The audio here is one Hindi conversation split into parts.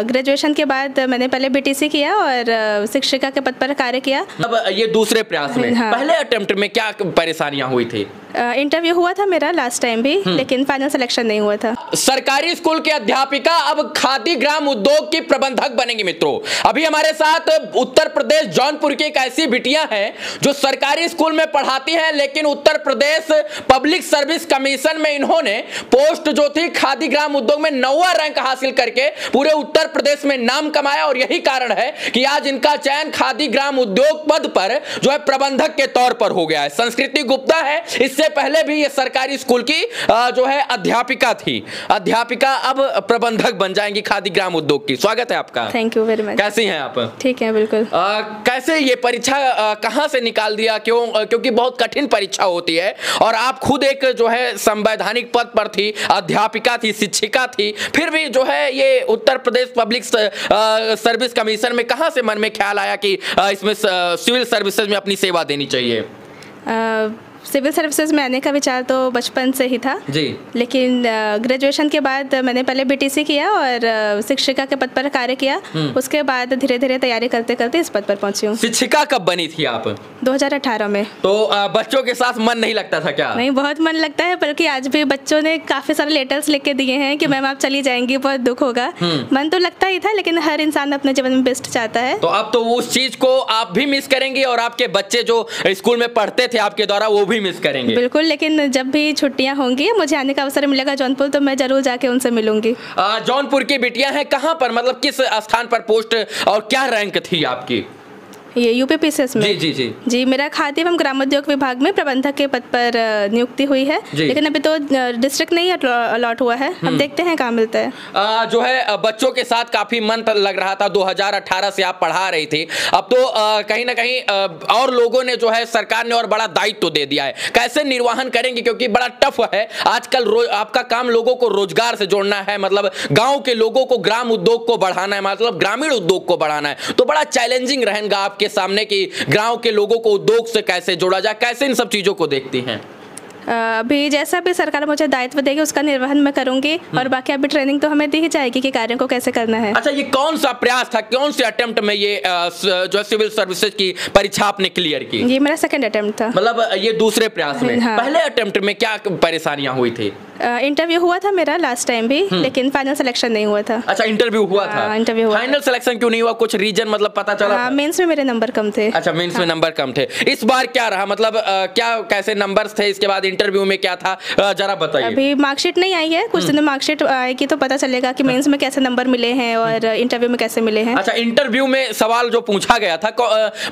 ग्रेजुएशन के बाद मैंने पहले बीटीसी किया और शिक्षिका के पद पर कार्य किया। अब ये दूसरे प्रयास में, हाँ। पहले अटेम्प्ट में क्या परेशानियां हुई थी? इंटरव्यू हुआ था मेरा लास्ट टाइम भी, लेकिन फाइनल सिलेक्शन नहीं हुआ था। सरकारी स्कूल की अध्यापिका अब खादी ग्राम उद्योग की प्रबंधक बनेंगी। मित्रों, अभी हमारे साथ उत्तर प्रदेश जौनपुर की एक ऐसी बिटिया है जो सरकारी स्कूल में पढ़ाती है, लेकिन Uttar Pradesh public service commission में इन्होंने पोस्ट जो थी खादी ग्राम उद्योग में 9वां रैंक हासिल करके पूरे उत्तर प्रदेश में नाम कमाया। और यही कारण है कि आज इनका चयन खादी ग्राम उद्योग पद पर जो है प्रबंधक के तौर पर हो गया है। संस्कृति गुप्ता है, इससे पहले भी ये सरकारी स्कूल की जो है अध्यापिका थी। अध्यापिका अब प्रबंधक बन जाएंगी खादी ग्राम उद्योग की। स्वागत है आपका। Thank you very much. कैसी हैं आप? ठीक है, बिल्कुल। कैसे ये परीक्षा कहां से निकाल दिया? क्योंकि बहुत कठिन परीक्षा होती है और आप खुद एक जो है संवैधानिक पद पर थी, अध्यापिका थी, शिक्षिका थी, फिर भी जो है ये Uttar Pradesh public service commission में कहां से मन में ख्याल आया कि इसमें सिविल सर्विसेज में अपनी सेवा देनी चाहिए? सिविल सर्विसेज में आने का विचार तो बचपन से ही था जी, लेकिन ग्रेजुएशन के बाद मैंने पहले बीटीसी किया और शिक्षिका के पद पर कार्य किया। उसके बाद धीरे धीरे तैयारी करते करते इस पद पर पहुंची हूँ। शिक्षिका कब बनी थी आप? 2018 में। तो बच्चों के साथ मन नहीं लगता था क्या? नहीं, बहुत मन लगता है, बल्कि आज भी बच्चों ने काफी सारे लेटर्स लिख के दिए हैं कि मैम आप चली जाएंगी, बहुत दुख होगा। मन तो लगता ही था, लेकिन हर इंसान अपने जीवन में बेस्ट चाहता है। तो अब तो उस चीज को आप भी मिस करेंगे और आपके बच्चे जो स्कूल में पढ़ते थे आपके द्वारा वो भी मिस करेंगे। बिल्कुल, लेकिन जब भी छुट्टियां होंगी, मुझे आने का अवसर मिलेगा जौनपुर, तो मैं जरूर जाके उनसे मिलूंगी। जौनपुर की बिटिया है, कहाँ पर, मतलब किस स्थान पर पोस्ट और क्या रैंक थी आपकी? ये यूपीपीसीएस में। जी जी जी जी, मेरा खादी एवं ग्रामोद्योग विभाग में प्रबंधक के पद पर नियुक्ति हुई है, लेकिन अभी तो डिस्ट्रिक्ट नहीं अलॉट हुआ है। अब देखते हैं कहाँ मिलता है। जो है बच्चों के साथ काफी मन लग रहा था। 2018 से आप पढ़ा रही थी, अब तो कहीं ना कहीं और लोगों ने जो है सरकार ने और बड़ा दायित्व तो दे दिया है। कैसे निर्वहन करेंगे, क्योंकि बड़ा टफ है आजकल। आपका काम लोगों को रोजगार से जोड़ना है, मतलब गाँव के लोगों को ग्राम उद्योग को बढ़ाना है, मतलब ग्रामीण उद्योग को बढ़ाना है, तो बड़ा चैलेंजिंग रहेगा आपके सामने कि गांव के लोगों को उद्योग से कैसे जोड़ा जाए। कैसे इन सब चीजों को देखती हैं? अभी जैसा भी सरकार मुझे दायित्व देगी उसका निर्वहन मैं करूंगी, और बाकी अभी ट्रेनिंग तो हमें दी ही जाएगी कि कार्यों को कैसे करना है। अच्छा, ये कौन सा प्रयास था, कौन से अटेम्प्ट में ये जो सिविल सर्विसेज की परीक्षा आपने क्लियर की? ये मेरा सेकंड अटेम्प्ट था। मतलब ये दूसरे प्रयास में। हाँ। पहले अटेम्प्ट में क्या परेशानियां हुई थी? इंटरव्यू हुआ था मेरा लास्ट टाइम भी, लेकिन फाइनल सिलेक्शन नहीं हुआ था। अच्छा, इंटरव्यू हुआ था। इंटरव्यू हुआ। फाइनल सिलेक्शन क्यों नहीं हुआ? कुछ रीजन मतलब पता चला? मेंस में मेरे नंबर कम थे। अच्छा, मेंस में नंबर कम थे। इस बार क्या रहा, मतलब क्या कैसे नंबर्स थे? इसके बाद इंटरव्यू में क्या था, जरा बताइए। अभी मार्कशीट नहीं आई है, कुछ दिनों मार्कशीट आएगी तो पता चलेगा कि मेंस में कैसे नंबर मिले हैं और इंटरव्यू में कैसे मिले हैं। अच्छा, इंटरव्यू में सवाल जो पूछा गया था,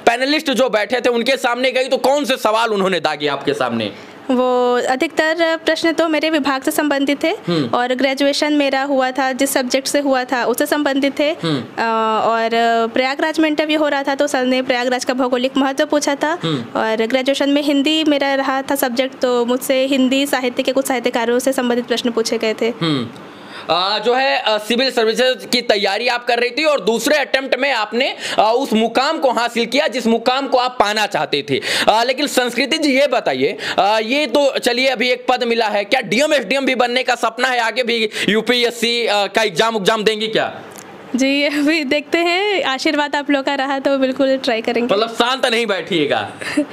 पैनलिस्ट जो बैठे थे उनके सामने गई तो कौन से सवाल उन्होंने दागे आपके सामने? वो अधिकतर प्रश्न तो मेरे विभाग से संबंधित थे, और ग्रेजुएशन मेरा हुआ था जिस सब्जेक्ट से हुआ था उससे संबंधित थे। और प्रयागराज में इंटरव्यू हो रहा था तो सर ने प्रयागराज का भौगोलिक महत्व पूछा था, और ग्रेजुएशन में हिंदी मेरा रहा था सब्जेक्ट, तो मुझसे हिंदी साहित्य के कुछ साहित्यकारों से संबंधित प्रश्न पूछे गए थे। जो है सिविल सर्विसेज की तैयारी आप कर रही थी और दूसरे अटेम्प्ट में आपने उस मुकाम को हासिल किया जिस मुकाम को आप पाना चाहते थे। लेकिन संस्कृति जी ये बताइए, ये तो चलिए अभी एक पद मिला है, क्या डीएम एसडीएम भी बनने का सपना है? आगे भी यूपीएससी का एग्जाम देंगी क्या? जी, अभी देखते हैं, आशीर्वाद आप लोग का रहा तो बिल्कुल ट्राई करेंगे। मतलब शांत नहीं बैठिएगा,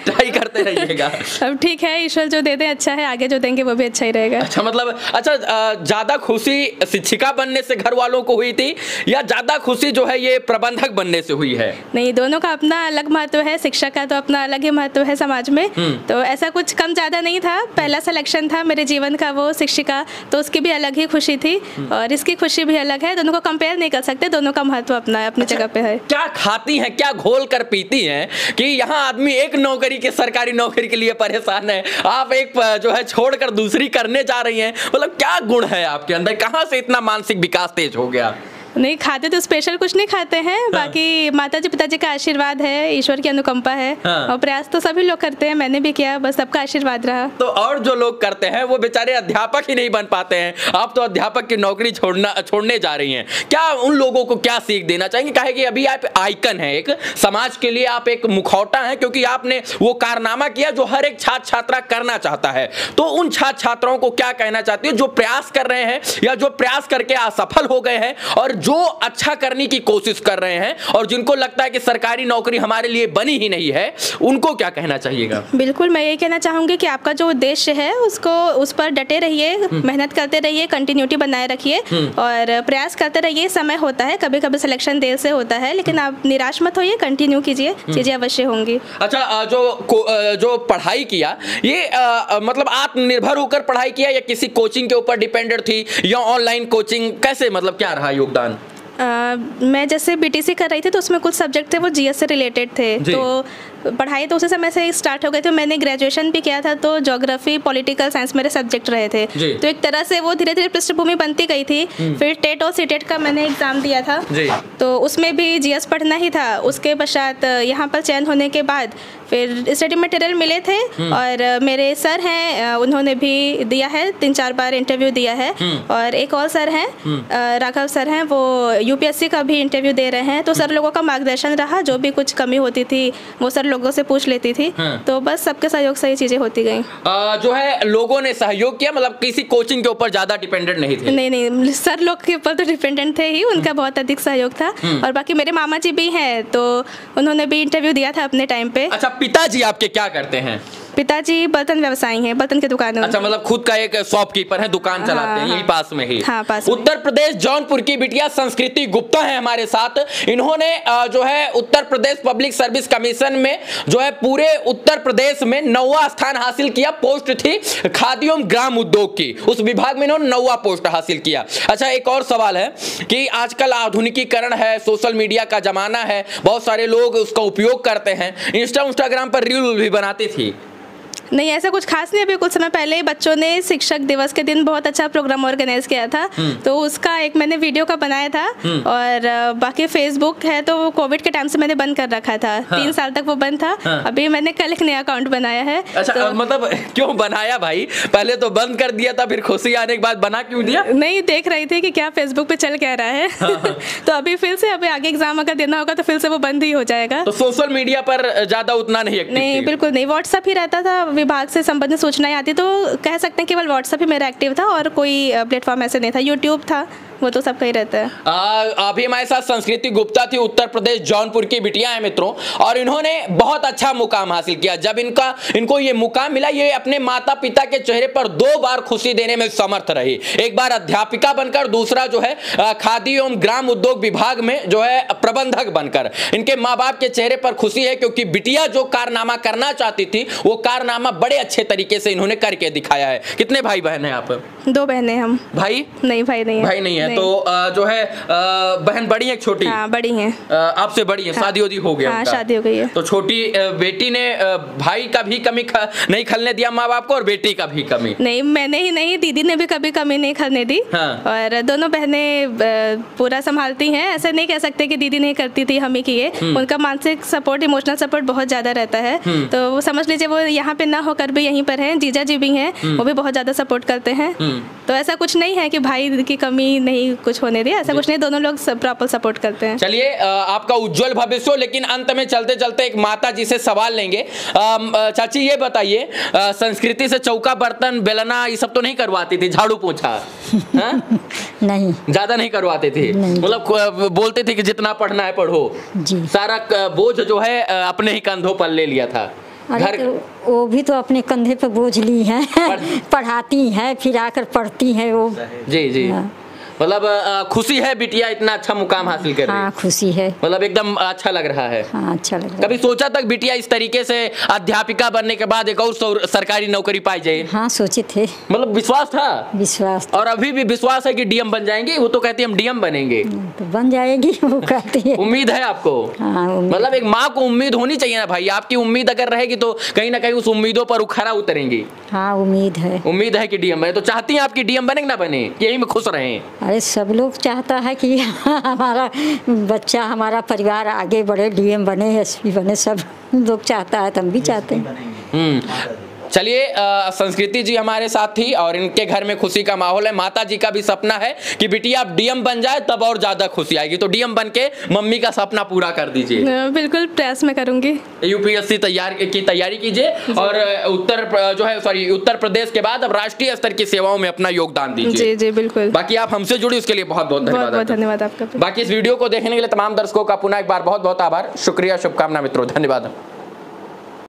ट्राई करते रहिएगा। अब ठीक है, ईश्वर जो दे दे अच्छा है, आगे जो देंगे वो भी अच्छा ही रहेगा। अच्छा, मतलब अच्छा, ज्यादा खुशी शिक्षिका बनने से घर वालों को हुई थी या ज्यादा खुशी जो है ये प्रबंधक बनने से हुई है? नहीं, दोनों का अपना अलग महत्व है। शिक्षक का तो अपना अलग ही महत्व है समाज में, तो ऐसा कुछ कम ज्यादा नहीं था। पहला सिलेक्शन था मेरे जीवन का वो शिक्षिका, तो उसकी भी अलग ही खुशी थी और इसकी खुशी भी अलग है। दोनों को कंपेयर नहीं कर सकते, दोनों का महत्व अपना अपनी जगह पे है। क्या खाती हैं, क्या घोल कर पीती हैं कि यहाँ आदमी एक नौकरी के, सरकारी नौकरी के लिए परेशान है, आप एक जो है छोड़कर दूसरी करने जा रही हैं? मतलब क्या गुण है आपके अंदर, कहाँ से इतना मानसिक विकास तेज हो गया? नहीं, खाते तो स्पेशल कुछ नहीं खाते हैं। बाकी माताजी पिताजी का आशीर्वाद है, ईश्वर की अनुकंपा है। और प्रयास तो सभी लोग करते हैं, मैंने भी किया, बस सबका आशीर्वाद रहा। तो और जो लोग करते हैं वो बेचारे अध्यापक ही नहीं बन पाते हैं, आप तो अध्यापक की नौकरी छोड़ने जा रही हैं। क्या उन लोगों को क्या सीख देना चाहेंगे? कहे कि अभी आप आइकन हैं, एक समाज के लिए आप एक मुखौटा हैं, क्योंकि आपने वो कारनामा किया जो हर एक छात्र छात्रा करना चाहता है। तो उन छात्र छात्राओं को क्या कहना चाहती है जो प्रयास कर रहे हैं या जो प्रयास करके असफल हो गए हैं और जो अच्छा करने की कोशिश कर रहे हैं और जिनको लगता है कि सरकारी नौकरी हमारे लिए बनी ही नहीं है, उनको क्या कहना चाहिएगा? बिल्कुल, मैं ये कहना चाहूँगी कि आपका जो उद्देश्य है उसको उस पर डटे रहिए, मेहनत करते रहिए, कंटिन्यूटी बनाए रखिए और प्रयास करते रहिए। समय होता है, कभी कभी सिलेक्शन देर से होता है, लेकिन आप निराश मत होइए, कंटिन्यू कीजिए, चीज़ें अवश्य होंगी। अच्छा, जो पढ़ाई किया ये मतलब आत्मनिर्भर होकर पढ़ाई किया या किसी कोचिंग के ऊपर डिपेंडेंट थी या ऑनलाइन कोचिंग, कैसे मतलब क्या रहा योगदान? मैं जैसे बीटीसी कर रही थी तो उसमें कुछ सब्जेक्ट थे वो जीएस से रिलेटेड थे, तो पढ़ाई तो उसी समय से ही स्टार्ट हो गई थी। मैंने ग्रेजुएशन भी किया था तो ज्योग्राफी, पॉलिटिकल साइंस मेरे सब्जेक्ट रहे थे, तो एक तरह से वो धीरे धीरे पृष्ठभूमि बनती गई थी। फिर टेट और सीटेट का मैंने एग्ज़ाम दिया था, तो उसमें भी जीएस पढ़ना ही था। उसके पश्चात यहाँ पर चयन होने के बाद फिर स्टडी मटेरियल मिले थे और मेरे सर हैं उन्होंने भी दिया है, 3-4 बार इंटरव्यू दिया है। और एक और सर हैं, राघव सर हैं, वो यूपीएससी का भी इंटरव्यू दे रहे हैं। तो सर लोगों का मार्गदर्शन रहा, जो भी कुछ कमी होती थी वो सर लोगों से पूछ लेती थी। तो बस सबके सहयोग से ये चीज़ें होती गई। जो है लोगों ने सहयोग किया, मतलब किसी कोचिंग के ऊपर ज़्यादा डिपेंडेंट नहीं थे? नहीं, सर लोग के ऊपर तो डिपेंडेंट थे ही, उनका बहुत अधिक सहयोग था। और बाकी मेरे मामा जी भी हैं तो उन्होंने भी इंटरव्यू दिया था अपने टाइम पे। अच्छा, पिताजी आपके क्या करते हैं? पिताजी बर्तन व्यवसायी हैं, बर्तन की दुकान है। अच्छा, मतलब खुद का एक शॉपकीपर है, दुकान चलाते हैं यही पास में ही? हाँ, पास में। उत्तर प्रदेश जौनपुर की बिटिया संस्कृति गुप्ता है हमारे साथ। इन्होंने जो है Uttar Pradesh public service commission में जो है पूरे उत्तर प्रदेश में 9वां स्थान हासिल किया। पोस्ट थी खादी एवं ग्राम उद्योग की, उस विभाग में इन्होंने 9वां पोस्ट हासिल किया। अच्छा, एक और सवाल है कि आजकल आधुनिकीकरण है, सोशल मीडिया का जमाना है, बहुत सारे लोग उसका उपयोग करते हैं। इंस्टाग्राम पर रील भी बनाती थी? नहीं, ऐसा कुछ खास नहीं। अभी कुछ समय पहले बच्चों ने शिक्षक दिवस के दिन बहुत अच्छा प्रोग्राम ऑर्गेनाइज किया था, तो उसका एक मैंने वीडियो का बनाया था। और बाकी फेसबुक है तो कोविड के टाइम से मैंने बंद कर रखा था। 3 साल तक वो बंद था। अभी मैंने कल एक नया अकाउंट बनाया है। अच्छा, तो मतलब क्यों बनाया भाई? पहले तो बंद कर दिया था, फिर खुशी आने के बाद बना क्यों दिया? नहीं, देख रही थी कि क्या फेसबुक पे चल क्या रहा है। तो अभी फिर से अभी आगे एग्जाम अगर देना होगा तो फिर से वो बंद ही हो जाएगा। तो सोशल मीडिया पर ज्यादा उतना नहीं एक्टिव? नहीं, बिल्कुल नहीं। व्हाट्सएप ही रहता था, विभाग से संबंधित सूचनाएं आती, तो कह सकते हैं केवल व्हाट्सएप ही मेरा एक्टिव था और कोई प्लेटफॉर्म ऐसे नहीं था। यूट्यूब था, वो तो सबका ही रहता है। अभी हमारे साथ संस्कृति गुप्ता थी, उत्तर प्रदेश जौनपुर की बिटिया है मित्रों, और इन्होंने बहुत अच्छा मुकाम हासिल किया। जब इनको ये मुकाम मिला, ये अपने माता पिता के चेहरे पर 2 बार खुशी देने में समर्थ रही। एक बार अध्यापिका बनकर, दूसरा जो है खादी एवं ग्राम उद्योग विभाग में जो है प्रबंधक बनकर। इनके माँ बाप के चेहरे पर खुशी है क्योंकि बिटिया जो कारनामा करना चाहती थी वो कारनामा बड़े अच्छे तरीके से इन्होंने करके दिखाया है। कितने भाई बहन है आप? 2 बहनें हम। भाई नहीं, भाई नहीं है। भाई नहीं है। तो जो है बहन बड़ी है, छोटी? हाँ, बड़ी हैं। आपसे बड़ी है? हाँ, शादी हो गया? हाँ, शादी हो गई है। तो छोटी बेटी ने भाई का भी कमी नहीं खलने दिया माँ बाप को, और बेटी का भी कमी? नहीं, मैंने ही नहीं, दीदी ने भी कभी कमी नहीं खलने दी। हाँ। और दोनों बहनें पूरा संभालती हैं। ऐसे नहीं कह सकते कि दीदी नहीं करती थी, हम ही किए। उनका मानसिक सपोर्ट, इमोशनल सपोर्ट बहुत ज्यादा रहता है। तो वो समझ लीजिए वो यहाँ पे ना होकर भी यहीं पर हैं। जीजा जी भी हैं, वो भी बहुत ज्यादा सपोर्ट करते हैं। तो ऐसा कुछ नहीं है कि भाई की कमी नहीं कुछ होने दी, ऐसा कुछ नहीं। दोनों लोग प्रॉपर सपोर्ट करते हैं। चलिए, आपका उज्जवल भविष्य हो। लेकिन अंत में चलते चलते एक माता जी से सवाल लेंगे। चाची, ये बताइए, संस्कृति से चौका बर्तन बेलना ये सब तो नहीं करवाती थी? झाड़ू पोछा नहीं, ज्यादा नहीं करवाते थे? मतलब बोलते थे कि जितना पढ़ना है पढ़ो जी, सारा बोझ जो है अपने ही कंधों पर ले लिया था? घर तो वो भी तो अपने कंधे पे बोझ ली है। पढ़ाती है, फिर आकर पढ़ती है वो। जी जी। हाँ। मतलब खुशी है बिटिया इतना अच्छा मुकाम हासिल कर रही है? हाँ, खुशी है। मतलब एकदम अच्छा लग रहा है? हाँ, अच्छा लग रहा है। कभी सोचा तक बिटिया इस तरीके से अध्यापिका बनने के बाद एक और सरकारी नौकरी पाई जाए? हाँ, सोचे थे। मतलब विश्वास था? विश्वास। और अभी भी विश्वास है कि डीएम बन जाएंगे? वो तो कहती है हम डीएम बनेंगे। तो बन जाएगी, वो कहती है। उम्मीद है आपको? हाँ, मतलब एक माँ को उम्मीद होनी चाहिए ना भाई। आपकी उम्मीद अगर रहेगी तो कहीं ना कहीं उस उम्मीदों पर उखरा उतरेंगी। हाँ, उम्मीद है। उम्मीद है कि डीएम बने। तो चाहती हैं आपकी डीएम बने ना बने, यही में खुश रहे? अरे सब लोग चाहता है कि हमारा बच्चा, हमारा परिवार आगे बढ़े, डीएम बने, एसपी बने, सब लोग चाहता है, तो हम भी चाहते हैं। चलिए, संस्कृति जी हमारे साथ थी और इनके घर में खुशी का माहौल है। माता जी का भी सपना है कि बिटिया अब डीएम बन जाए तब और ज्यादा खुशी आएगी, तो डीएम बन के मम्मी का सपना पूरा कर दीजिए। बिल्कुल प्रयास में करूंगी। यूपीएससी की तैयारी कीजिए और उत्तर प्रदेश के बाद अब राष्ट्रीय स्तर की सेवाओं में अपना योगदान दीजिए। जी जी बिल्कुल। बाकी आप हमसे जुड़ी उसके लिए बहुत बहुत धन्यवाद आपका। बाकी इस वीडियो को देखने के लिए तमाम दर्शकों का पुनः एक बार बहुत बहुत आभार, शुक्रिया, शुभकामना मित्रों, धन्यवाद।